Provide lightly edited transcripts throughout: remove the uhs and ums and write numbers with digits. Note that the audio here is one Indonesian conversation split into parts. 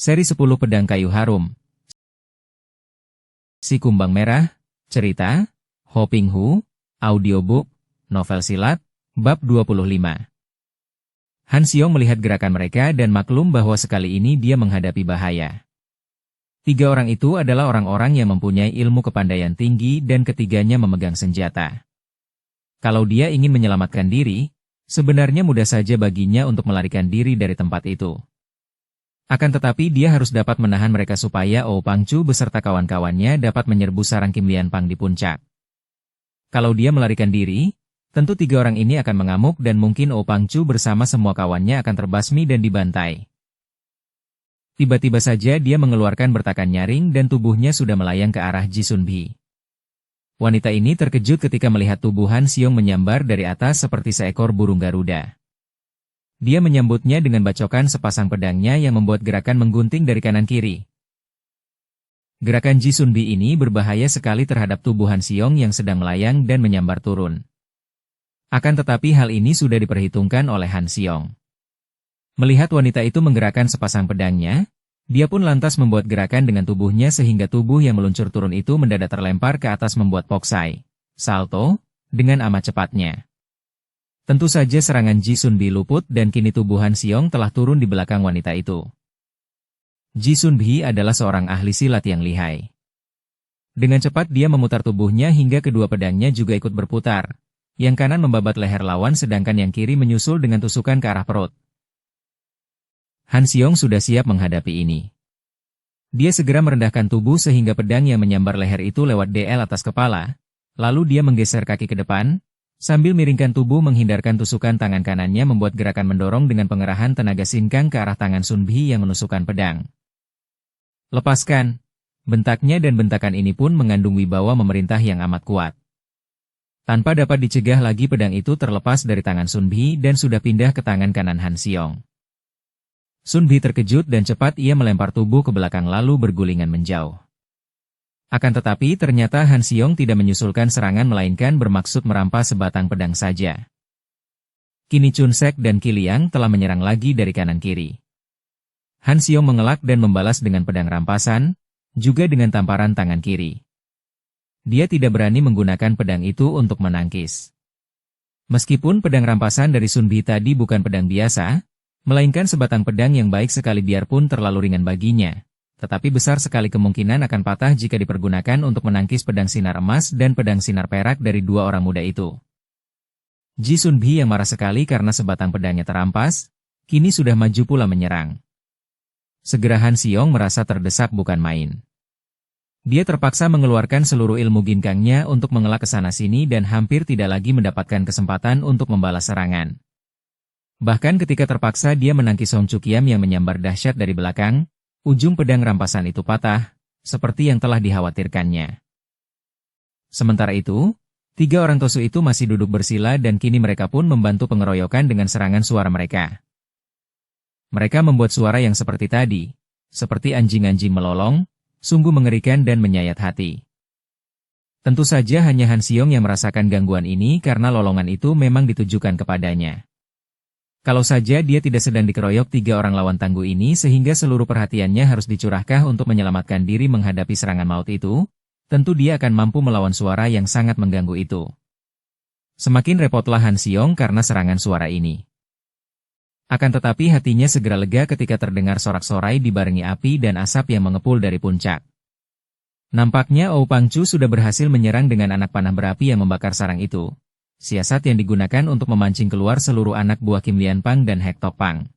Seri 10 Pedang Kayu Harum. Si Kumbang Merah, cerita, Ho Ping Hu, audiobook, novel silat, bab 25. Han Xiong melihat gerakan mereka dan maklum bahwa sekali ini dia menghadapi bahaya. 3 orang itu adalah orang-orang yang mempunyai ilmu kepandaian tinggi dan ketiganya memegang senjata. Kalau dia ingin menyelamatkan diri, sebenarnya mudah saja baginya untuk melarikan diri dari tempat itu. Akan tetapi dia harus dapat menahan mereka supaya Ou Pangcu beserta kawan-kawannya dapat menyerbu sarang Kim Lianpang di puncak. Kalau dia melarikan diri, tentu 3 orang ini akan mengamuk dan mungkin Ou Pangcu bersama semua kawannya akan terbasmi dan dibantai. Tiba-tiba saja dia mengeluarkan bertakan nyaring dan tubuhnya sudah melayang ke arah Ji Sun Bi. Wanita ini terkejut ketika melihat tubuh Han Xiong menyambar dari atas seperti seekor burung Garuda. Dia menyambutnya dengan bacokan sepasang pedangnya yang membuat gerakan menggunting dari kanan kiri. Gerakan Ji Sun Bi ini berbahaya sekali terhadap tubuh Han Xiong yang sedang melayang dan menyambar turun. Akan tetapi hal ini sudah diperhitungkan oleh Han Xiong. Melihat wanita itu menggerakkan sepasang pedangnya, dia pun lantas membuat gerakan dengan tubuhnya sehingga tubuh yang meluncur turun itu mendadak terlempar ke atas membuat poksai, salto, dengan amat cepatnya. Tentu saja serangan Ji Sun Bi luput dan kini tubuh Han Xiong telah turun di belakang wanita itu. Ji Sun Bi adalah seorang ahli silat yang lihai. Dengan cepat dia memutar tubuhnya hingga kedua pedangnya juga ikut berputar. Yang kanan membabat leher lawan sedangkan yang kiri menyusul dengan tusukan ke arah perut. Han Xiong sudah siap menghadapi ini. Dia segera merendahkan tubuh sehingga pedang yang menyambar leher itu lewat DL atas kepala, lalu dia menggeser kaki ke depan, sambil miringkan tubuh menghindarkan tusukan tangan kanannya membuat gerakan mendorong dengan pengerahan tenaga sinkang ke arah tangan Sun Bi yang menusukkan pedang. Lepaskan! Bentaknya dan bentakan ini pun mengandung wibawa memerintah yang amat kuat. Tanpa dapat dicegah lagi pedang itu terlepas dari tangan Sun Bi dan sudah pindah ke tangan kanan Han Xiong. Sun Bi terkejut dan cepat ia melempar tubuh ke belakang lalu bergulingan menjauh. Akan tetapi ternyata Han Xiong tidak menyusulkan serangan melainkan bermaksud merampas sebatang pedang saja. Kini Chun Sek dan Qi Liang telah menyerang lagi dari kanan kiri. Han Xiong mengelak dan membalas dengan pedang rampasan, juga dengan tamparan tangan kiri. Dia tidak berani menggunakan pedang itu untuk menangkis. Meskipun pedang rampasan dari Sun Bi tadi bukan pedang biasa, melainkan sebatang pedang yang baik sekali biarpun terlalu ringan baginya. Tetapi besar sekali kemungkinan akan patah jika dipergunakan untuk menangkis pedang sinar emas dan pedang sinar perak dari 2 orang muda itu. Ji Sun Bi yang marah sekali karena sebatang pedangnya terampas, kini sudah maju pula menyerang. Segera Han Xiong merasa terdesak bukan main. Dia terpaksa mengeluarkan seluruh ilmu ginkangnya untuk mengelak ke sana-sini dan hampir tidak lagi mendapatkan kesempatan untuk membalas serangan. Bahkan ketika terpaksa dia menangkis Hong Chu Kiam yang menyambar dahsyat dari belakang, ujung pedang rampasan itu patah, seperti yang telah dikhawatirkannya. Sementara itu, 3 orang Tosu itu masih duduk bersila dan kini mereka pun membantu pengeroyokan dengan serangan suara mereka. Mereka membuat suara yang seperti tadi, seperti anjing-anjing melolong, sungguh mengerikan dan menyayat hati. Tentu saja hanya Han Xiong yang merasakan gangguan ini karena lolongan itu memang ditujukan kepadanya. Kalau saja dia tidak sedang dikeroyok 3 orang lawan tangguh ini sehingga seluruh perhatiannya harus dicurahkan untuk menyelamatkan diri menghadapi serangan maut itu, tentu dia akan mampu melawan suara yang sangat mengganggu itu. Semakin repotlah Han Xiong karena serangan suara ini. Akan tetapi hatinya segera lega ketika terdengar sorak-sorai dibarengi api dan asap yang mengepul dari puncak. Nampaknya Ou Pangcu sudah berhasil menyerang dengan anak panah berapi yang membakar sarang itu. Siasat yang digunakan untuk memancing keluar seluruh anak buah Kim Lianpang dan Hek Tok Pang.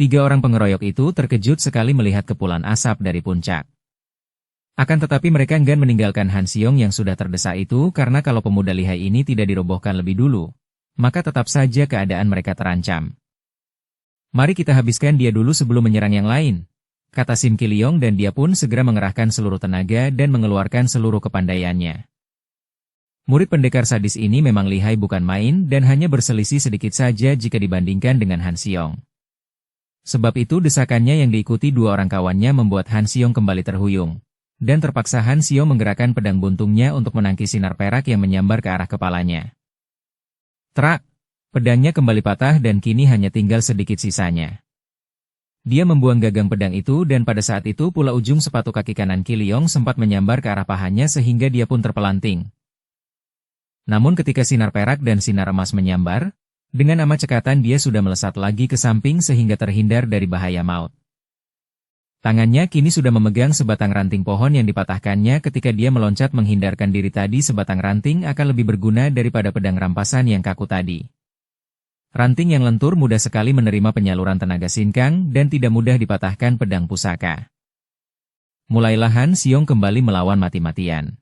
3 orang pengeroyok itu terkejut sekali melihat kepulan asap dari puncak. Akan tetapi mereka enggan meninggalkan Han Xiong yang sudah terdesak itu karena kalau pemuda lihai ini tidak dirobohkan lebih dulu, maka tetap saja keadaan mereka terancam. Mari kita habiskan dia dulu sebelum menyerang yang lain, kata Sim Ki Leong dan dia pun segera mengerahkan seluruh tenaga dan mengeluarkan seluruh kepandaiannya. Murid pendekar sadis ini memang lihai bukan main dan hanya berselisih sedikit saja jika dibandingkan dengan Han Xiong. Sebab itu desakannya yang diikuti 2 orang kawannya membuat Han Xiong kembali terhuyung. Dan terpaksa Han Xiong menggerakkan pedang buntungnya untuk menangkis sinar perak yang menyambar ke arah kepalanya. Trak! Pedangnya kembali patah dan kini hanya tinggal sedikit sisanya. Dia membuang gagang pedang itu dan pada saat itu pula ujung sepatu kaki kanan Qiliong sempat menyambar ke arah pahanya sehingga dia pun terpelanting. Namun ketika sinar perak dan sinar emas menyambar, dengan amat cekatan dia sudah melesat lagi ke samping sehingga terhindar dari bahaya maut. Tangannya kini sudah memegang sebatang ranting pohon yang dipatahkannya ketika dia meloncat menghindarkan diri tadi. Sebatang ranting akan lebih berguna daripada pedang rampasan yang kaku tadi. Ranting yang lentur mudah sekali menerima penyaluran tenaga sinkang dan tidak mudah dipatahkan pedang pusaka. Mulailah Han Xiong kembali melawan mati-matian.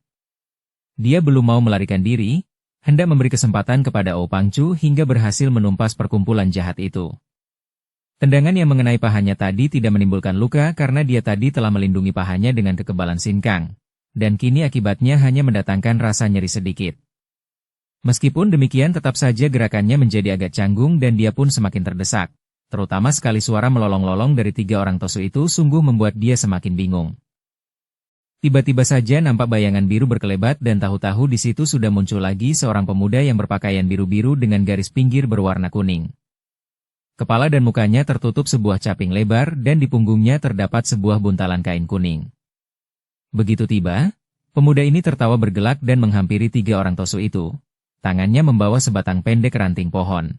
Dia belum mau melarikan diri, hendak memberi kesempatan kepada Ou Pangcu hingga berhasil menumpas perkumpulan jahat itu. Tendangan yang mengenai pahanya tadi tidak menimbulkan luka karena dia tadi telah melindungi pahanya dengan kekebalan sinkang, dan kini akibatnya hanya mendatangkan rasa nyeri sedikit. Meskipun demikian tetap saja gerakannya menjadi agak canggung dan dia pun semakin terdesak, terutama sekali suara melolong-lolong dari 3 orang Tosu itu sungguh membuat dia semakin bingung. Tiba-tiba saja nampak bayangan biru berkelebat dan tahu-tahu di situ sudah muncul lagi seorang pemuda yang berpakaian biru-biru dengan garis pinggir berwarna kuning. Kepala dan mukanya tertutup sebuah caping lebar dan di punggungnya terdapat sebuah buntalan kain kuning. Begitu tiba, pemuda ini tertawa bergelak dan menghampiri 3 orang Tosu itu. Tangannya membawa sebatang pendek ranting pohon.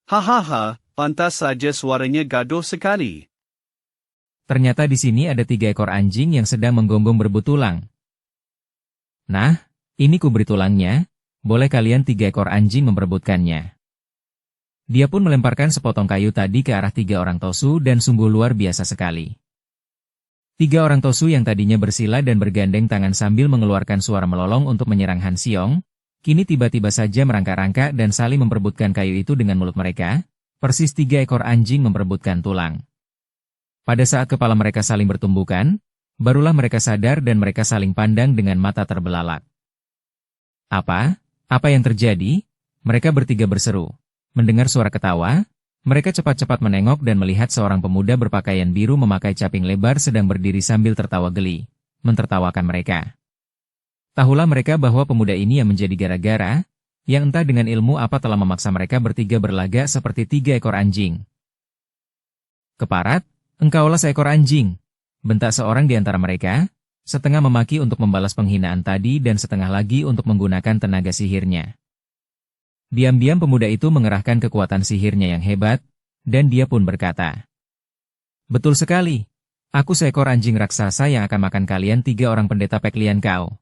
Hahaha, pantas saja suaranya gaduh sekali. Ternyata di sini ada 3 ekor anjing yang sedang menggonggong berebut tulang. Nah, ini ku beri tulangnya, boleh kalian 3 ekor anjing memperebutkannya. Dia pun melemparkan sepotong kayu tadi ke arah 3 orang Tosu dan sungguh luar biasa sekali. 3 orang Tosu yang tadinya bersila dan bergandeng tangan sambil mengeluarkan suara melolong untuk menyerang Han Xiong, kini tiba-tiba saja merangkak-rangkak dan saling memperebutkan kayu itu dengan mulut mereka, persis 3 ekor anjing memperebutkan tulang. Pada saat kepala mereka saling bertumbukan, barulah mereka sadar dan mereka saling pandang dengan mata terbelalak. Apa? Apa yang terjadi? Mereka bertiga berseru. Mendengar suara ketawa, mereka cepat-cepat menengok dan melihat seorang pemuda berpakaian biru memakai caping lebar sedang berdiri sambil tertawa geli, mentertawakan mereka. Tahulah mereka bahwa pemuda ini yang menjadi gara-gara, yang entah dengan ilmu apa telah memaksa mereka bertiga berlagak seperti 3 ekor anjing. Keparat, engkaulah seekor anjing, bentak seorang di antara mereka, setengah memaki untuk membalas penghinaan tadi dan setengah lagi untuk menggunakan tenaga sihirnya. Diam-diam pemuda itu mengerahkan kekuatan sihirnya yang hebat, dan dia pun berkata, "Betul sekali, aku seekor anjing raksasa yang akan makan kalian 3 orang pendeta Peklian kau."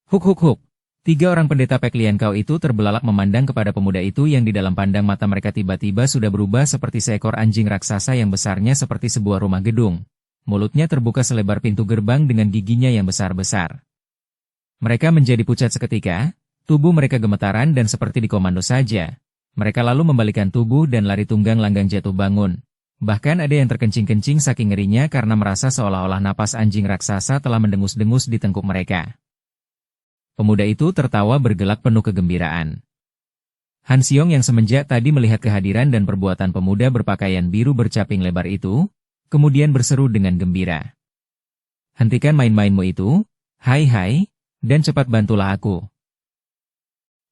Huk huk huk, 3 orang pendeta Peklian kau itu terbelalak memandang kepada pemuda itu yang di dalam pandang mata mereka tiba-tiba sudah berubah seperti seekor anjing raksasa yang besarnya seperti sebuah rumah gedung. Mulutnya terbuka selebar pintu gerbang dengan giginya yang besar-besar. Mereka menjadi pucat seketika. Tubuh mereka gemetaran dan seperti dikomando saja. Mereka lalu membalikan tubuh dan lari tunggang langgang jatuh bangun. Bahkan ada yang terkencing-kencing saking ngerinya karena merasa seolah-olah napas anjing raksasa telah mendengus-dengus di tengkuk mereka. Pemuda itu tertawa bergelak penuh kegembiraan. Han Xiong yang semenjak tadi melihat kehadiran dan perbuatan pemuda berpakaian biru bercaping lebar itu, kemudian berseru dengan gembira. "Hentikan main-mainmu itu, hai, dan cepat bantulah aku."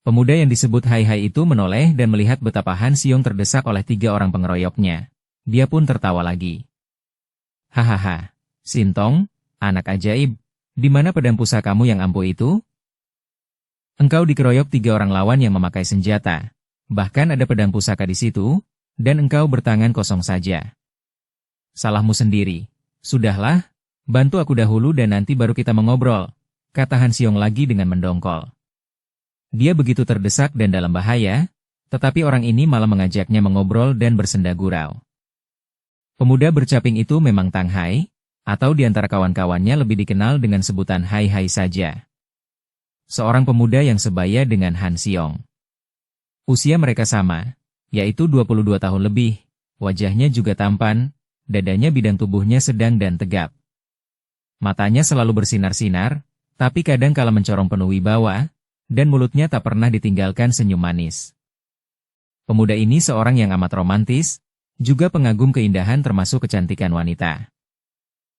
Pemuda yang disebut Hai itu menoleh dan melihat betapa Han Xiong terdesak oleh 3 orang pengeroyoknya. Dia pun tertawa lagi. "Hahaha, Sintong, anak ajaib, di mana pedang pusakamu yang ampuh itu? Engkau dikeroyok 3 orang lawan yang memakai senjata. Bahkan ada pedang pusaka di situ, dan engkau bertangan kosong saja. Salahmu sendiri. Sudahlah, bantu aku dahulu dan nanti baru kita mengobrol," kata Han Xiong lagi dengan mendongkol. Dia begitu terdesak dan dalam bahaya, tetapi orang ini malah mengajaknya mengobrol dan bersenda gurau. Pemuda bercaping itu memang Tang Hai, atau di antara kawan-kawannya lebih dikenal dengan sebutan Hai saja. Seorang pemuda yang sebaya dengan Han Xiong. Usia mereka sama, yaitu 22 tahun lebih, wajahnya juga tampan, dadanya bidang tubuhnya sedang dan tegap. Matanya selalu bersinar-sinar, tapi kadang kala mencorong penuh wibawa, dan mulutnya tak pernah ditinggalkan senyum manis. Pemuda ini seorang yang amat romantis, juga pengagum keindahan termasuk kecantikan wanita.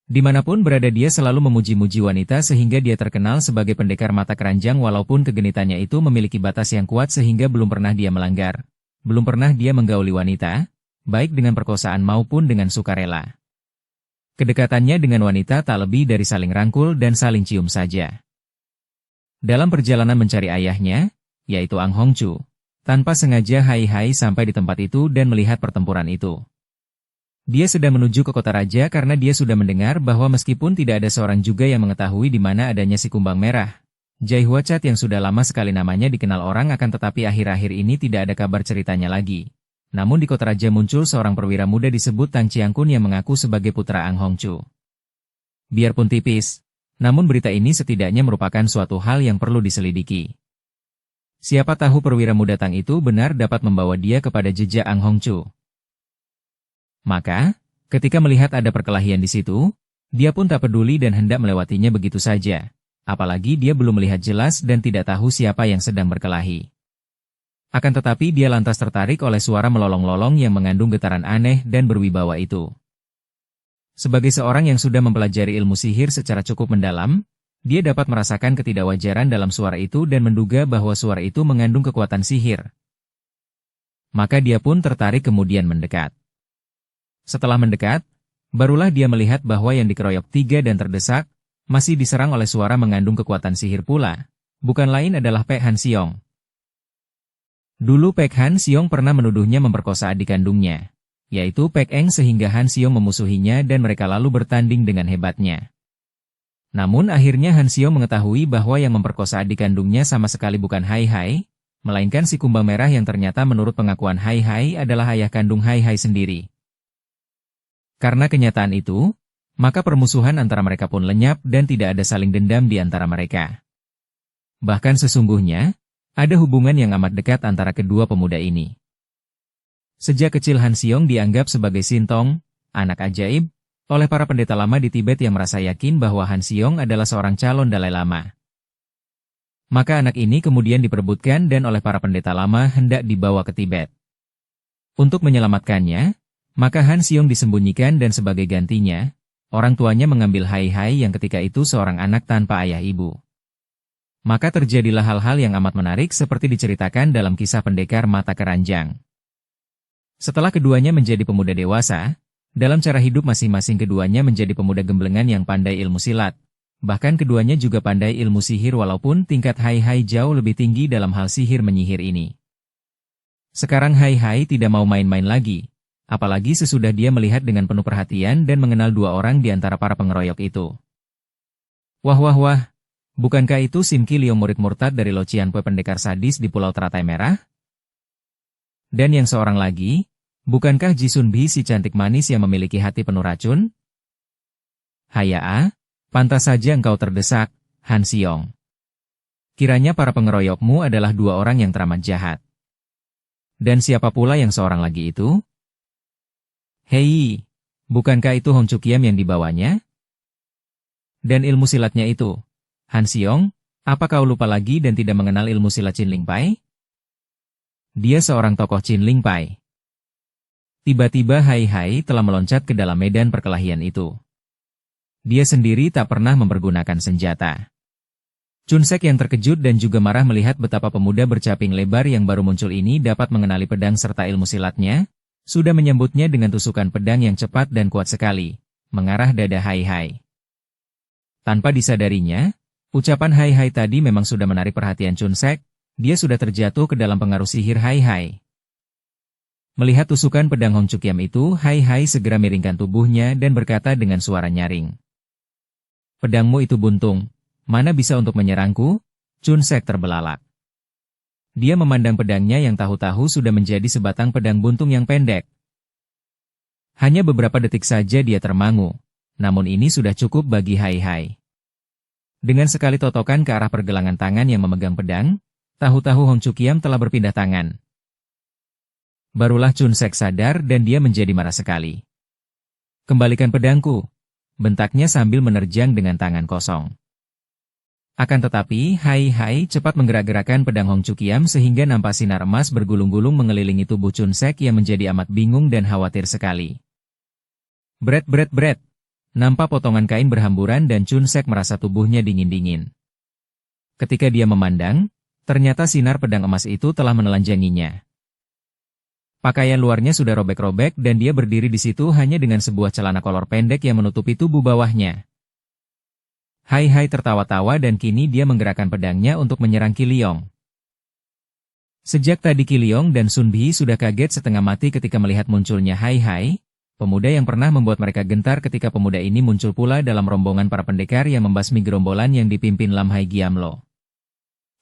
Dimanapun berada dia selalu memuji-muji wanita sehingga dia terkenal sebagai pendekar mata keranjang walaupun kegenitannya itu memiliki batas yang kuat sehingga belum pernah dia melanggar. Belum pernah dia menggauli wanita, baik dengan perkosaan maupun dengan sukarela. Kedekatannya dengan wanita tak lebih dari saling rangkul dan saling cium saja. Dalam perjalanan mencari ayahnya, yaitu Ang Hongchu, tanpa sengaja Hai Hai sampai di tempat itu dan melihat pertempuran itu. Dia sedang menuju ke kota raja karena dia sudah mendengar bahwa meskipun tidak ada seorang juga yang mengetahui di mana adanya si kumbang merah, Jai Huachat yang sudah lama sekali namanya dikenal orang akan tetapi akhir-akhir ini tidak ada kabar ceritanya lagi. Namun di kota raja muncul seorang perwira muda disebut Tang Chiangkun yang mengaku sebagai putra Ang Hongchu. Biarpun tipis, namun berita ini setidaknya merupakan suatu hal yang perlu diselidiki. Siapa tahu perwira muda Tang itu benar dapat membawa dia kepada jejak Ang Hongchu. Maka, ketika melihat ada perkelahian di situ, dia pun tak peduli dan hendak melewatinya begitu saja. Apalagi dia belum melihat jelas dan tidak tahu siapa yang sedang berkelahi. Akan tetapi dia lantas tertarik oleh suara melolong-lolong yang mengandung getaran aneh dan berwibawa itu. Sebagai seorang yang sudah mempelajari ilmu sihir secara cukup mendalam, dia dapat merasakan ketidakwajaran dalam suara itu dan menduga bahwa suara itu mengandung kekuatan sihir. Maka dia pun tertarik kemudian mendekat. Setelah mendekat, barulah dia melihat bahwa yang dikeroyok tiga dan terdesak, masih diserang oleh suara mengandung kekuatan sihir pula. Bukan lain adalah Pek Han Siong. Dulu Pek Han Siong pernah menuduhnya memperkosa adik kandungnya, yaitu Pek Eng sehingga Han Siong memusuhinya dan mereka lalu bertanding dengan hebatnya. Namun akhirnya Han Siong mengetahui bahwa yang memperkosa adik kandungnya sama sekali bukan Hai Hai, melainkan si kumbang merah yang ternyata menurut pengakuan Hai Hai adalah ayah kandung Hai Hai sendiri. Karena kenyataan itu, maka permusuhan antara mereka pun lenyap dan tidak ada saling dendam di antara mereka. Bahkan sesungguhnya, ada hubungan yang amat dekat antara kedua pemuda ini. Sejak kecil Han Siong dianggap sebagai Sintong, anak ajaib, oleh para pendeta lama di Tibet yang merasa yakin bahwa Han Siong adalah seorang calon Dalai Lama. Maka anak ini kemudian diperebutkan dan oleh para pendeta lama hendak dibawa ke Tibet. Untuk menyelamatkannya, maka Han Siong disembunyikan dan sebagai gantinya, orang tuanya mengambil Hai Hai yang ketika itu seorang anak tanpa ayah ibu. Maka terjadilah hal-hal yang amat menarik seperti diceritakan dalam kisah pendekar mata keranjang. Setelah keduanya menjadi pemuda dewasa, dalam cara hidup masing-masing keduanya menjadi pemuda gemblengan yang pandai ilmu silat. Bahkan keduanya juga pandai ilmu sihir walaupun tingkat Hai Hai jauh lebih tinggi dalam hal sihir menyihir ini. Sekarang Hai Hai tidak mau main-main lagi, apalagi sesudah dia melihat dengan penuh perhatian dan mengenal dua orang di antara para pengeroyok itu. Wah wah wah, bukankah itu Sim Ki Leong murid murtad dari Lo Cianpue pendekar sadis di Pulau Teratai Merah? Dan yang seorang lagi, bukankah Ji Sun Bi si cantik manis yang memiliki hati penuh racun? Haya, pantas saja engkau terdesak, Han Siong. Kiranya para pengeroyokmu adalah dua orang yang teramat jahat. Dan siapa pula yang seorang lagi itu? Hei, bukankah itu Hong Chu Kiam yang dibawanya? Dan ilmu silatnya itu, Han Siong, apa kau lupa lagi dan tidak mengenal ilmu silat Chin Ling Pai? Dia seorang tokoh Chin Ling Pai. Tiba-tiba Hai Hai telah meloncat ke dalam medan perkelahian itu. Dia sendiri tak pernah mempergunakan senjata. Chun Sek yang terkejut dan juga marah melihat betapa pemuda bercaping lebar yang baru muncul ini dapat mengenali pedang serta ilmu silatnya, sudah menyambutnya dengan tusukan pedang yang cepat dan kuat sekali, mengarah dada Hai Hai. Tanpa disadarinya, ucapan Hai Hai tadi memang sudah menarik perhatian Chun Sek, dia sudah terjatuh ke dalam pengaruh sihir Hai Hai. Melihat tusukan pedang Hong Chu Kiam itu, Hai Hai segera miringkan tubuhnya dan berkata dengan suara nyaring. Pedangmu itu buntung, mana bisa untuk menyerangku? Chun Sek terbelalak. Dia memandang pedangnya yang tahu-tahu sudah menjadi sebatang pedang buntung yang pendek. Hanya beberapa detik saja dia termangu, namun ini sudah cukup bagi Hai Hai. Dengan sekali totokan ke arah pergelangan tangan yang memegang pedang, tahu-tahu Hong Chu Kiam telah berpindah tangan. Barulah Chun Sek sadar dan dia menjadi marah sekali. Kembalikan pedangku, bentaknya sambil menerjang dengan tangan kosong. Akan tetapi, Hai Hai cepat menggerak-gerakkan pedang Hong Chu Kiam sehingga nampak sinar emas bergulung-gulung mengelilingi tubuh Chun Sek yang menjadi amat bingung dan khawatir sekali. Bret bret bret, nampak potongan kain berhamburan dan Chun Sek merasa tubuhnya dingin-dingin. Ketika dia memandang, ternyata sinar pedang emas itu telah menelanjanginya. Pakaian luarnya sudah robek-robek dan dia berdiri di situ hanya dengan sebuah celana kolor pendek yang menutupi tubuh bawahnya. Hai Hai tertawa-tawa dan kini dia menggerakkan pedangnya untuk menyerang Qiliong. Sejak tadi Qiliong dan Sun Bi sudah kaget setengah mati ketika melihat munculnya Hai Hai, pemuda yang pernah membuat mereka gentar ketika pemuda ini muncul pula dalam rombongan para pendekar yang membasmi gerombolan yang dipimpin Lam Hai Giamlo.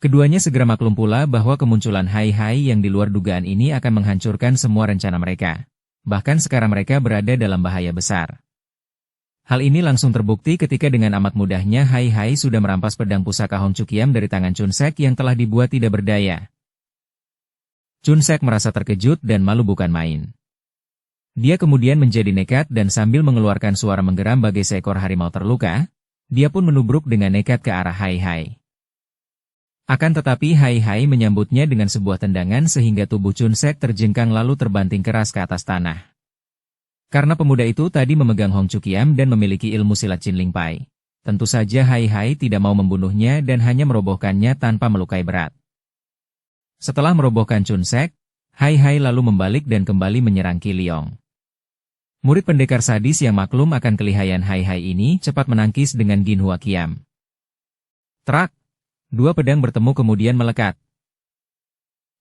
Keduanya segera maklum pula bahwa kemunculan Hai Hai yang di luar dugaan ini akan menghancurkan semua rencana mereka. Bahkan sekarang mereka berada dalam bahaya besar. Hal ini langsung terbukti ketika dengan amat mudahnya Hai Hai sudah merampas pedang pusaka Hong Chukiam dari tangan Chun Sek yang telah dibuat tidak berdaya. Chun Sek merasa terkejut dan malu bukan main. Dia kemudian menjadi nekat dan sambil mengeluarkan suara menggeram bagai seekor harimau terluka, dia pun menubruk dengan nekat ke arah Hai Hai. Akan tetapi Hai Hai menyambutnya dengan sebuah tendangan sehingga tubuh Chun Sek terjengkang lalu terbanting keras ke atas tanah. Karena pemuda itu tadi memegang Hong Chukiam dan memiliki ilmu silat Chin Ling Pai, tentu saja Hai Hai tidak mau membunuhnya dan hanya merobohkannya tanpa melukai berat. Setelah merobohkan Chun Sek, Hai Hai lalu membalik dan kembali menyerang Qiliong. Murid pendekar sadis yang maklum akan kelihayan Hai Hai ini cepat menangkis dengan Gin Hua Kiam. Trak! Dua pedang bertemu kemudian melekat.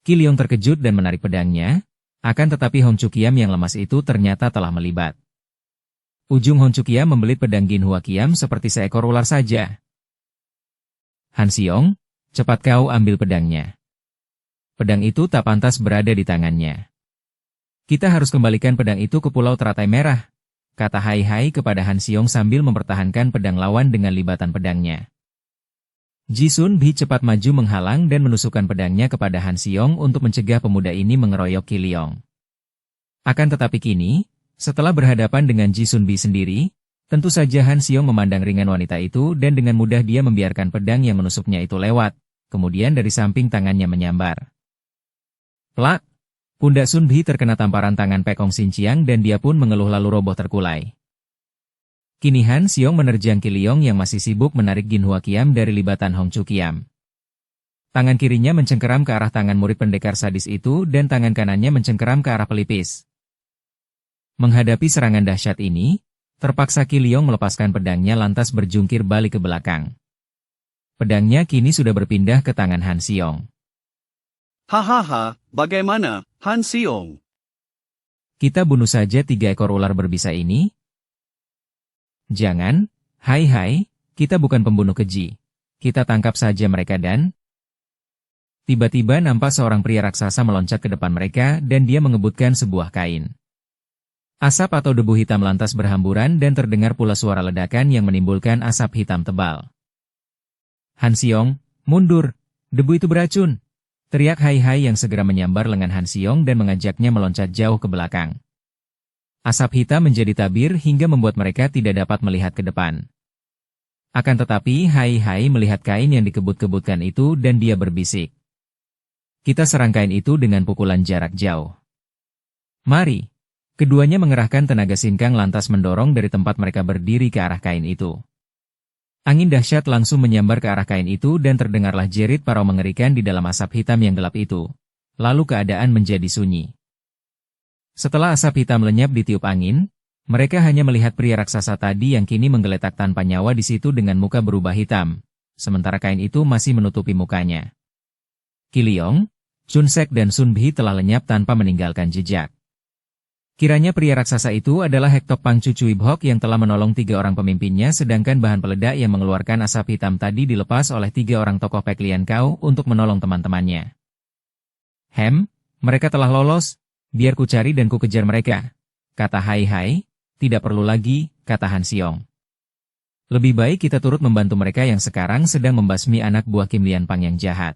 Qiliong terkejut dan menarik pedangnya, akan tetapi Hong Chukiam yang lemas itu ternyata telah melibat. Ujung Hong Chukiam membelit pedang Gin Hua Kiam seperti seekor ular saja. Han Xiong, cepat kau ambil pedangnya. Pedang itu tak pantas berada di tangannya. Kita harus kembalikan pedang itu ke Pulau Teratai Merah, kata Hai Hai kepada Han Xiong sambil mempertahankan pedang lawan dengan libatan pedangnya. Ji Sun Bi cepat maju menghalang dan menusukkan pedangnya kepada Han Xiong untuk mencegah pemuda ini mengeroyok Qiliong. Akan tetapi kini, setelah berhadapan dengan Ji Sun Bi sendiri, tentu saja Han Xiong memandang ringan wanita itu dan dengan mudah dia membiarkan pedang yang menusuknya itu lewat, kemudian dari samping tangannya menyambar. Plak! Pundak Sun Bi terkena tamparan tangan Pekong Xinjiang dan dia pun mengeluh lalu roboh terkulai. Kini Han Xiong menerjang Qiliong yang masih sibuk menarik Gin Hua Kiam dari libatan Hong Chukiam. Tangan kirinya mencengkeram ke arah tangan murid pendekar sadis itu dan tangan kanannya mencengkeram ke arah pelipis. Menghadapi serangan dahsyat ini, terpaksa Qiliong melepaskan pedangnya lantas berjungkir balik ke belakang. Pedangnya kini sudah berpindah ke tangan Han Xiong. Hahaha, bagaimana, Han Xiong? Kita bunuh saja 3 ekor ular berbisa ini? Jangan, Hai Hai, kita bukan pembunuh keji. Kita tangkap saja mereka dan... Tiba-tiba nampak seorang pria raksasa meloncat ke depan mereka dan dia mengebutkan sebuah kain. Asap atau debu hitam lantas berhamburan dan terdengar pula suara ledakan yang menimbulkan asap hitam tebal. Han Xiong, mundur, debu itu beracun. Teriak Hai Hai yang segera menyambar lengan Han Xiong dan mengajaknya meloncat jauh ke belakang. Asap hitam menjadi tabir hingga membuat mereka tidak dapat melihat ke depan. Akan tetapi Hai Hai melihat kain yang dikebut-kebutkan itu dan dia berbisik. Kita serang kain itu dengan pukulan jarak jauh. Mari. Keduanya mengerahkan tenaga sinkang lantas mendorong dari tempat mereka berdiri ke arah kain itu. Angin dahsyat langsung menyambar ke arah kain itu dan terdengarlah jerit parau mengerikan di dalam asap hitam yang gelap itu. Lalu keadaan menjadi sunyi. Setelah asap hitam lenyap ditiup angin, mereka hanya melihat pria raksasa tadi yang kini menggeletak tanpa nyawa di situ dengan muka berubah hitam, sementara kain itu masih menutupi mukanya. Qiliong, Chun Sek dan Sun Bi telah lenyap tanpa meninggalkan jejak. Kiranya pria raksasa itu adalah Hek Tok Pang Cucui Bhok yang telah menolong 3 orang pemimpinnya sedangkan bahan peledak yang mengeluarkan asap hitam tadi dilepas oleh 3 orang tokoh Pek Lian Kau untuk menolong teman-temannya. Mereka telah lolos. Biar ku cari dan ku kejar mereka, kata Hai Hai. Tidak perlu lagi, kata Han Xiong. Lebih baik kita turut membantu mereka yang sekarang sedang membasmi anak buah Kim Lian Pang yang jahat.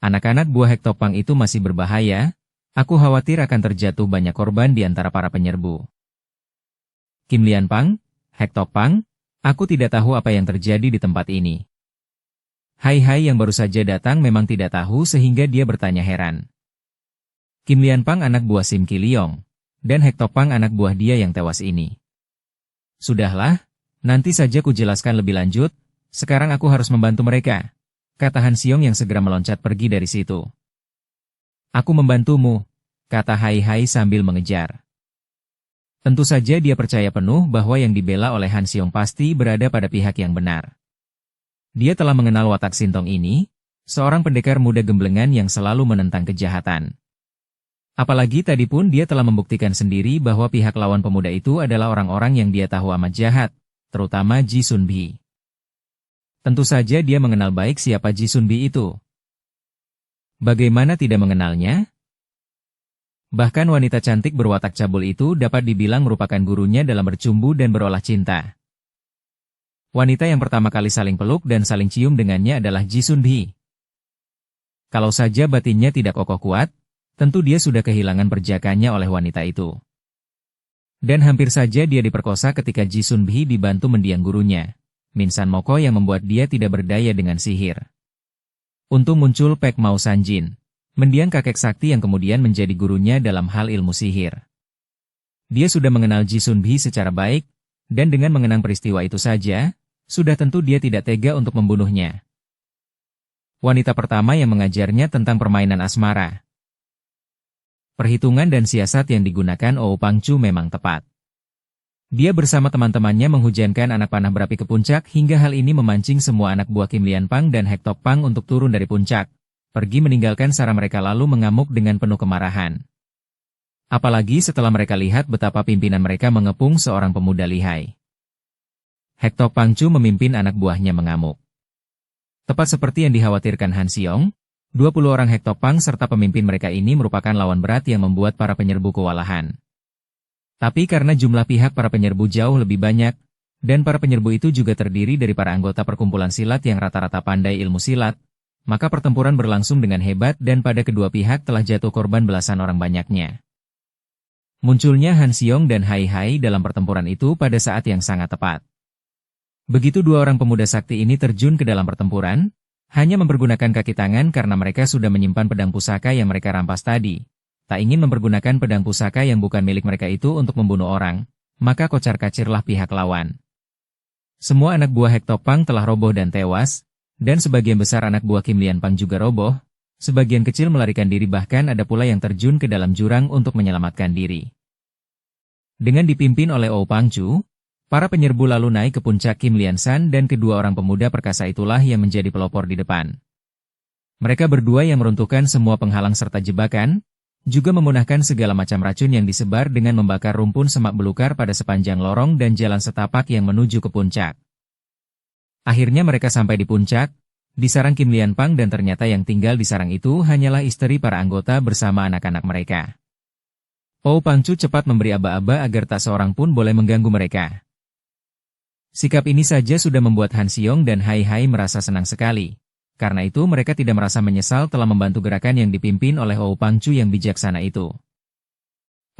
Anak-anak buah Hek Tok Pang itu masih berbahaya, aku khawatir akan terjatuh banyak korban di antara para penyerbu. Kim Lian Pang, Hek Tok Pang, aku tidak tahu apa yang terjadi di tempat ini. Hai Hai yang baru saja datang memang tidak tahu sehingga dia bertanya heran. Kim Lian Pang anak buah Sim Qiliong, dan Hek Tok Pang anak buah dia yang tewas ini. Sudahlah, nanti saja ku jelaskan lebih lanjut, sekarang aku harus membantu mereka, kata Han Xiong yang segera meloncat pergi dari situ. Aku membantumu, kata Hai Hai sambil mengejar. Tentu saja dia percaya penuh bahwa yang dibela oleh Han Xiong pasti berada pada pihak yang benar. Dia telah mengenal watak Sintong ini, seorang pendekar muda gemblengan yang selalu menentang kejahatan. Apalagi tadi pun dia telah membuktikan sendiri bahwa pihak lawan pemuda itu adalah orang-orang yang dia tahu amat jahat, terutama Ji Sunbi. Tentu saja dia mengenal baik siapa Ji Sunbi itu. Bagaimana tidak mengenalnya? Bahkan wanita cantik berwatak cabul itu dapat dibilang merupakan gurunya dalam bercumbu dan berolah cinta. Wanita yang pertama kali saling peluk dan saling cium dengannya adalah Ji Sunbi. Kalau saja batinnya tidak kokoh kuat, tentu dia sudah kehilangan perjakanya oleh wanita itu. Dan hampir saja dia diperkosa ketika Ji Sunbi dibantu mendiang gurunya, Min San Moko, yang membuat dia tidak berdaya dengan sihir. Untung muncul Pek Mao Sanjin, mendiang kakek sakti yang kemudian menjadi gurunya dalam hal ilmu sihir. Dia sudah mengenal Ji Sunbi secara baik, dan dengan mengenang peristiwa itu saja, sudah tentu dia tidak tega untuk membunuhnya. Wanita pertama yang mengajarnya tentang permainan asmara. Perhitungan dan siasat yang digunakan Ou Pangcu memang tepat. Dia bersama teman-temannya menghujankan anak panah berapi ke puncak hingga hal ini memancing semua anak buah Kim Lian Pang dan Hek Tok Pang untuk turun dari puncak, pergi meninggalkan sarang mereka lalu mengamuk dengan penuh kemarahan. Apalagi setelah mereka lihat betapa pimpinan mereka mengepung seorang pemuda lihai. Hek Tok Pangcu memimpin anak buahnya mengamuk. Tepat seperti yang dikhawatirkan Han Xiong, 20 orang Hek Tok Pang serta pemimpin mereka ini merupakan lawan berat yang membuat para penyerbu kewalahan. Tapi karena jumlah pihak para penyerbu jauh lebih banyak, dan para penyerbu itu juga terdiri dari para anggota perkumpulan silat yang rata-rata pandai ilmu silat, maka pertempuran berlangsung dengan hebat dan pada kedua pihak telah jatuh korban belasan orang banyaknya. Munculnya Han Xiong dan Hai Hai dalam pertempuran itu pada saat yang sangat tepat. Begitu dua orang pemuda sakti ini terjun ke dalam pertempuran, hanya mempergunakan kaki tangan karena mereka sudah menyimpan pedang pusaka yang mereka rampas tadi. Tak ingin mempergunakan pedang pusaka yang bukan milik mereka itu untuk membunuh orang, maka kocar-kacirlah pihak lawan. Semua anak buah Hek Tok Pang telah roboh dan tewas, dan sebagian besar anak buah Kim Lian Pang juga roboh, sebagian kecil melarikan diri bahkan ada pula yang terjun ke dalam jurang untuk menyelamatkan diri. Dengan dipimpin oleh Ou Pangcu, para penyerbu lalu naik ke puncak Kim Lian San dan kedua orang pemuda perkasa itulah yang menjadi pelopor di depan. Mereka berdua yang meruntuhkan semua penghalang serta jebakan, juga memunahkan segala macam racun yang disebar dengan membakar rumpun semak belukar pada sepanjang lorong dan jalan setapak yang menuju ke puncak. Akhirnya mereka sampai di puncak, di sarang Kim Lian Pang dan ternyata yang tinggal di sarang itu hanyalah istri para anggota bersama anak-anak mereka. Ou Pangcu cepat memberi aba-aba agar tak seorang pun boleh mengganggu mereka. Sikap ini saja sudah membuat Han Xiong dan Hai Hai merasa senang sekali. Karena itu mereka tidak merasa menyesal telah membantu gerakan yang dipimpin oleh Ou Pangcu yang bijaksana itu.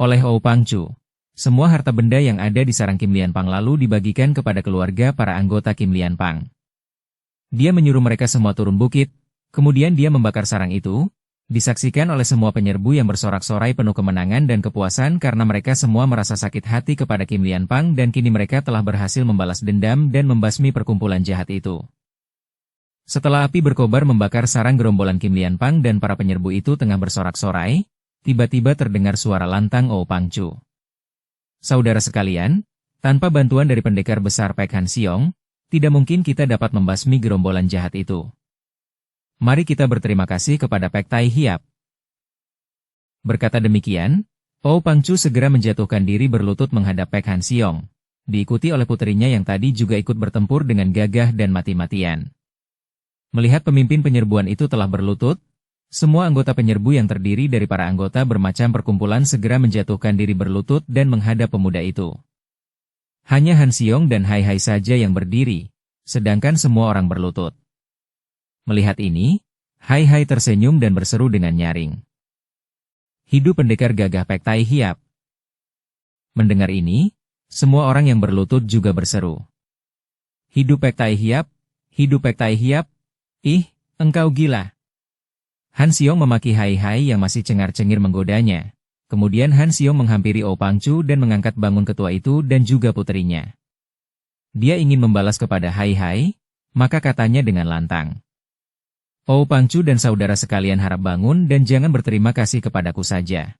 Oleh Ou Pangcu, semua harta benda yang ada di sarang Kim Lian Pang lalu dibagikan kepada keluarga para anggota Kim Lian Pang. Dia menyuruh mereka semua turun bukit, kemudian dia membakar sarang itu, disaksikan oleh semua penyerbu yang bersorak-sorai penuh kemenangan dan kepuasan karena mereka semua merasa sakit hati kepada Kim Lian Pang dan kini mereka telah berhasil membalas dendam dan membasmi perkumpulan jahat itu. Setelah api berkobar membakar sarang gerombolan Kim Lian Pang dan para penyerbu itu tengah bersorak-sorai, tiba-tiba terdengar suara lantang Ou Pangcu. Saudara sekalian, tanpa bantuan dari pendekar besar Pek Han Xiong, tidak mungkin kita dapat membasmi gerombolan jahat itu. Mari kita berterima kasih kepada Pek Tai Hiap. Berkata demikian, Ou Pangcu segera menjatuhkan diri berlutut menghadap Pek Han Xiong, diikuti oleh puterinya yang tadi juga ikut bertempur dengan gagah dan mati-matian. Melihat pemimpin penyerbuan itu telah berlutut, semua anggota penyerbu yang terdiri dari para anggota bermacam perkumpulan segera menjatuhkan diri berlutut dan menghadap pemuda itu. Hanya Han Xiong dan Hai Hai saja yang berdiri, sedangkan semua orang berlutut. Melihat ini, Hai Hai tersenyum dan berseru dengan nyaring. Hidup pendekar gagah Pek Tai Hiap. Mendengar ini, semua orang yang berlutut juga berseru. Hidup Pek Tai Hiap, hidup Pek Tai Hiap. Ih, engkau gila. Han Xiong memaki Hai Hai yang masih cengar-cengir menggodanya. Kemudian Han Xiong menghampiri Ou Pangcu dan mengangkat bangun ketua itu dan juga puterinya. Dia ingin membalas kepada Hai Hai, maka katanya dengan lantang. Ou Pangcu dan saudara sekalian harap bangun dan jangan berterima kasih kepadaku saja.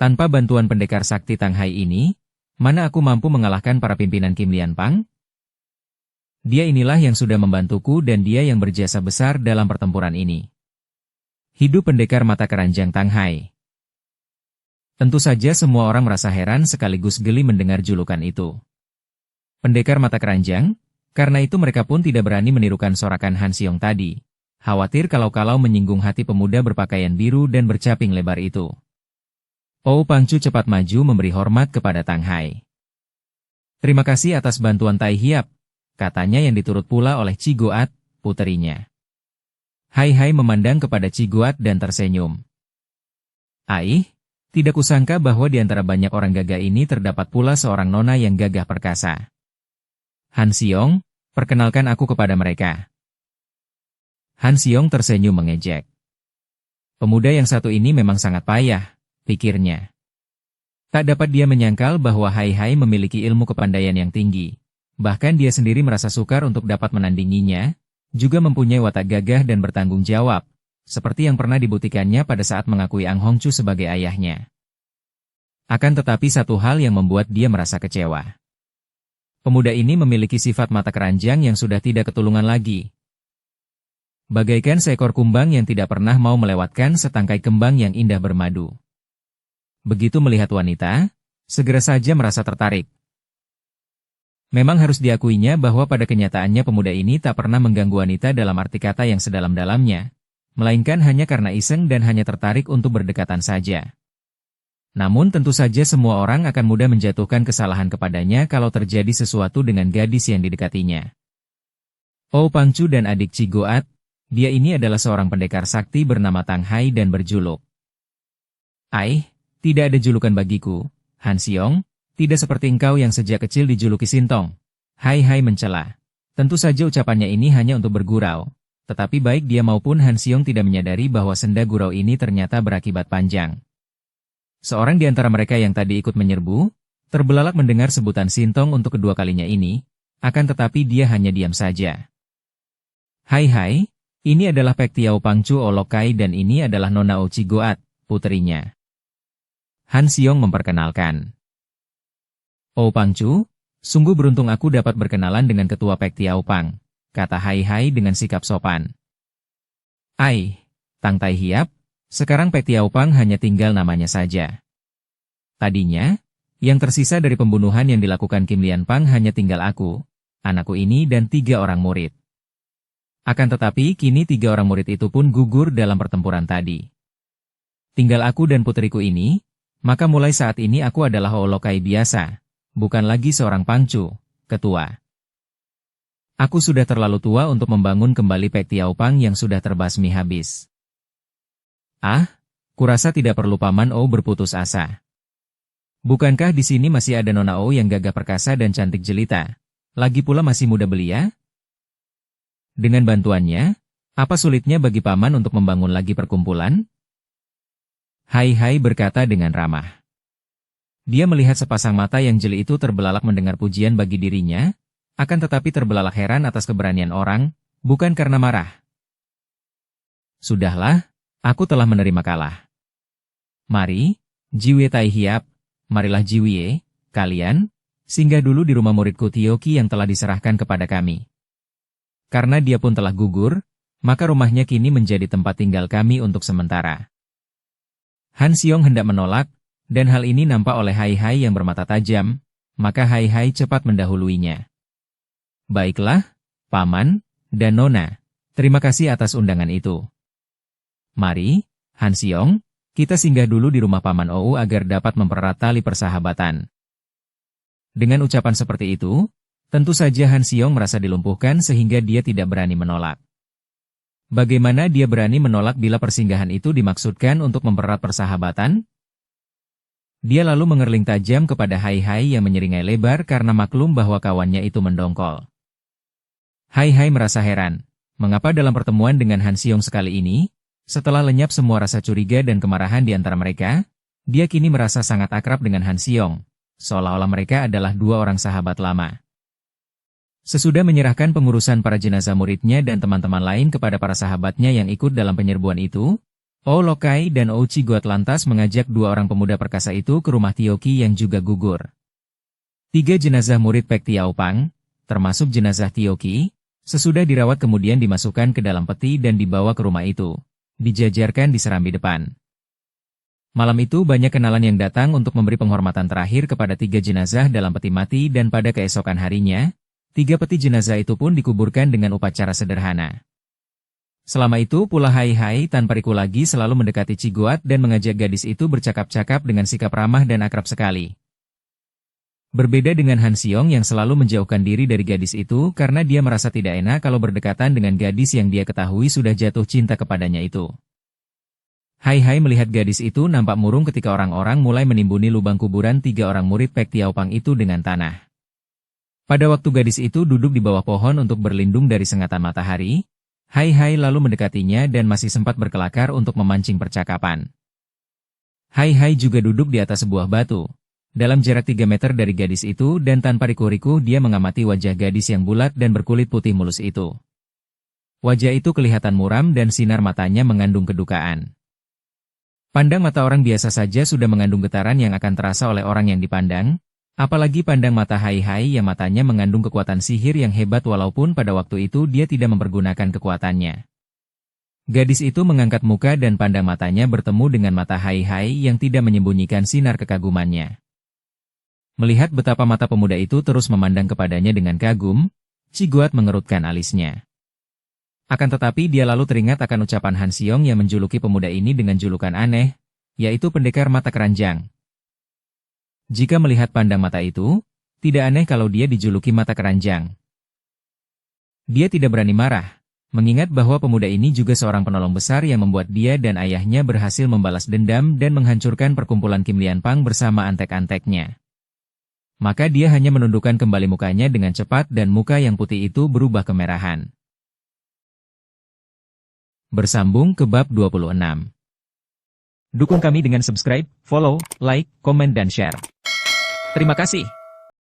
Tanpa bantuan pendekar sakti Tang Hai ini, mana aku mampu mengalahkan para pimpinan Kim Lian Pang? Dia inilah yang sudah membantuku dan dia yang berjasa besar dalam pertempuran ini. Hidup pendekar mata keranjang Tang Hai. Tentu saja semua orang merasa heran sekaligus geli mendengar julukan itu. Pendekar mata keranjang, karena itu mereka pun tidak berani menirukan sorakan Han Xiong tadi. Khawatir kalau-kalau menyinggung hati pemuda berpakaian biru dan bercaping lebar itu. Ou Pangcu cepat maju memberi hormat kepada Tang Hai. Terima kasih atas bantuan Tai Hiap, katanya yang diturut pula oleh Ci Goat, puterinya. Hai Hai memandang kepada Ci Goat dan tersenyum. Aih, tidak kusangka bahwa di antara banyak orang gagah ini terdapat pula seorang nona yang gagah perkasa. Han Xiong, perkenalkan aku kepada mereka. Han Xiong tersenyum mengejek. Pemuda yang satu ini memang sangat payah, pikirnya. Tak dapat dia menyangkal bahwa Hai Hai memiliki ilmu kepandaian yang tinggi. Bahkan dia sendiri merasa sukar untuk dapat menandinginya, juga mempunyai watak gagah dan bertanggung jawab, seperti yang pernah dibuktikannya pada saat mengakui Ang Hongchu sebagai ayahnya. Akan tetapi satu hal yang membuat dia merasa kecewa. Pemuda ini memiliki sifat mata keranjang yang sudah tidak ketulungan lagi. Bagaikan seekor kumbang yang tidak pernah mau melewatkan setangkai kembang yang indah bermadu. Begitu melihat wanita, segera saja merasa tertarik. Memang harus diakuinya bahwa pada kenyataannya pemuda ini tak pernah mengganggu wanita dalam arti kata yang sedalam-dalamnya, melainkan hanya karena iseng dan hanya tertarik untuk berdekatan saja. Namun tentu saja semua orang akan mudah menjatuhkan kesalahan kepadanya kalau terjadi sesuatu dengan gadis yang didekatinya. Ou Pangcu dan adik Ci Goat, dia ini adalah seorang pendekar sakti bernama Tang Hai dan berjuluk. Aih, tidak ada julukan bagiku, Han Xiong, tidak seperti engkau yang sejak kecil dijuluki Sintong. Hai Hai mencela. Tentu saja ucapannya ini hanya untuk bergurau, tetapi baik dia maupun Han Xiong tidak menyadari bahwa senda gurau ini ternyata berakibat panjang. Seorang di antara mereka yang tadi ikut menyerbu, terbelalak mendengar sebutan Sintong untuk kedua kalinya ini, akan tetapi dia hanya diam saja. Hai Hai, ini adalah Pek Tiao Pangcu Olokai dan ini adalah Nona Ou Ci Goat, puterinya. Han Xiong memperkenalkan. Ou Pangcu, sungguh beruntung aku dapat berkenalan dengan ketua Pek Tiao Pang, kata Hai Hai dengan sikap sopan. Ai, Tang Tai Hiap, sekarang Pek Tiao Pang hanya tinggal namanya saja. Tadinya, yang tersisa dari pembunuhan yang dilakukan Kim Lian Pang hanya tinggal aku, anakku ini dan 3 orang murid. Akan tetapi kini 3 orang murid itu pun gugur dalam pertempuran tadi. Tinggal aku dan putriku ini, maka mulai saat ini aku adalah Olokai biasa, bukan lagi seorang Pangcu, ketua. Aku sudah terlalu tua untuk membangun kembali Pek Tiao Pang yang sudah terbasmi habis. Ah, kurasa tidak perlu Paman Ou berputus asa. Bukankah di sini masih ada Nona Ou yang gagah perkasa dan cantik jelita, lagi pula masih muda belia? Dengan bantuannya, apa sulitnya bagi Paman untuk membangun lagi perkumpulan? Hai Hai berkata dengan ramah. Dia melihat sepasang mata yang jeli itu terbelalak mendengar pujian bagi dirinya, akan tetapi terbelalak heran atas keberanian orang, bukan karena marah. Sudahlah. Aku telah menerima kalah. Mari, Jiwie Tai Hiap, marilah Jiwie, kalian, singgah dulu di rumah muridku Tioki yang telah diserahkan kepada kami. Karena dia pun telah gugur, maka rumahnya kini menjadi tempat tinggal kami untuk sementara. Han Xiong hendak menolak, dan hal ini nampak oleh Hai Hai yang bermata tajam, maka Hai Hai cepat mendahuluinya. Baiklah, Paman, dan Nona, terima kasih atas undangan itu. Mari, Han Xiong, kita singgah dulu di rumah Paman Ou agar dapat mempererat tali persahabatan. Dengan ucapan seperti itu, tentu saja Han Xiong merasa dilumpuhkan sehingga dia tidak berani menolak. Bagaimana dia berani menolak bila persinggahan itu dimaksudkan untuk mempererat persahabatan? Dia lalu mengerling tajam kepada Hai Hai yang menyeringai lebar karena maklum bahwa kawannya itu mendongkol. Hai Hai merasa heran, mengapa dalam pertemuan dengan Han Xiong sekali ini, setelah lenyap semua rasa curiga dan kemarahan di antara mereka, dia kini merasa sangat akrab dengan Han Xiong, seolah-olah mereka adalah 2 orang sahabat lama. Sesudah menyerahkan pengurusan para jenazah muridnya dan teman-teman lain kepada para sahabatnya yang ikut dalam penyerbuan itu, Oh Lokai dan Oh Chiguat lantas mengajak dua orang pemuda perkasa itu ke rumah Tioki yang juga gugur. 3 jenazah murid Pek Tiaopang, termasuk jenazah Tioki, sesudah dirawat kemudian dimasukkan ke dalam peti dan dibawa ke rumah itu, dijajarkan di serambi depan. Malam itu banyak kenalan yang datang untuk memberi penghormatan terakhir kepada 3 jenazah dalam peti mati dan pada keesokan harinya, 3 peti jenazah itu pun dikuburkan dengan upacara sederhana. Selama itu pula Hai Hai Tan Periku lagi selalu mendekati Chiguat dan mengajak gadis itu bercakap-cakap dengan sikap ramah dan akrab sekali. Berbeda dengan Han Xiong yang selalu menjauhkan diri dari gadis itu karena dia merasa tidak enak kalau berdekatan dengan gadis yang dia ketahui sudah jatuh cinta kepadanya itu. Hai Hai melihat gadis itu nampak murung ketika orang-orang mulai menimbuni lubang kuburan 3 orang murid Pek Tiaopang itu dengan tanah. Pada waktu gadis itu duduk di bawah pohon untuk berlindung dari sengatan matahari, Hai Hai lalu mendekatinya dan masih sempat berkelakar untuk memancing percakapan. Hai Hai juga duduk di atas sebuah batu, dalam jarak 3 meter dari gadis itu dan tanpa riku-riku dia mengamati wajah gadis yang bulat dan berkulit putih mulus itu. Wajah itu kelihatan muram dan sinar matanya mengandung kedukaan. Pandang mata orang biasa saja sudah mengandung getaran yang akan terasa oleh orang yang dipandang, apalagi pandang mata Hai Hai yang matanya mengandung kekuatan sihir yang hebat walaupun pada waktu itu dia tidak mempergunakan kekuatannya. Gadis itu mengangkat muka dan pandang matanya bertemu dengan mata Hai Hai yang tidak menyembunyikan sinar kekagumannya. Melihat betapa mata pemuda itu terus memandang kepadanya dengan kagum, Chiguat mengerutkan alisnya. Akan tetapi dia lalu teringat akan ucapan Han Xiong yang menjuluki pemuda ini dengan julukan aneh, yaitu pendekar mata keranjang. Jika melihat pandang mata itu, tidak aneh kalau dia dijuluki mata keranjang. Dia tidak berani marah, mengingat bahwa pemuda ini juga seorang penolong besar yang membuat dia dan ayahnya berhasil membalas dendam dan menghancurkan perkumpulan Kim Lian Pang bersama antek-anteknya. Maka dia hanya menundukkan kembali mukanya dengan cepat dan muka yang putih itu berubah kemerahan. Bersambung ke bab 26. Dukung kami dengan subscribe, follow, like, komen dan share. Terima kasih.